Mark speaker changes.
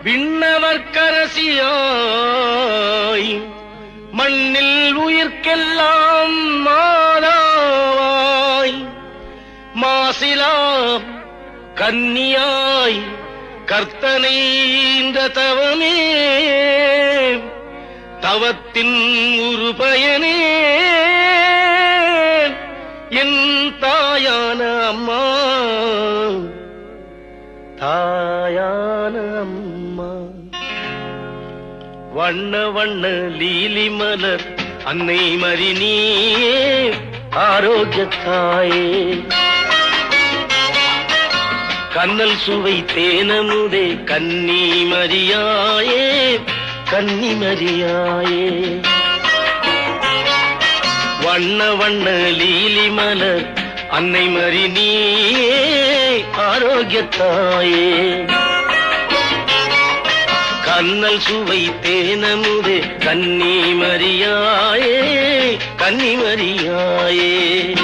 Speaker 1: விண்ணவர்க்கரசியாய் மண்ணில் உயிர்க்கெல்லாம் மாதாவாய் மாசிலாம் கன்னியாய் கர்த்தனை இந்த தவமே தவத்தின் ஒரு பயனே என் தாயான அம்மா தாயான அம்மா. வண்ண வண்ண லீலி மலர் அன்னை மரி நீயே ஆரோக்கியத்தாயே கண்ணல் சுவை தேனமுதே கன்னி மரியாயே கன்னி மரியாயே. வண்ண வண்ண லீலி மலர் அன்னை மரி நீயே ஆரோக்கியத்தாயே கண்ணல் சுவை தேனமுதே கன்னி மரியாயே கன்னி மரியாயே.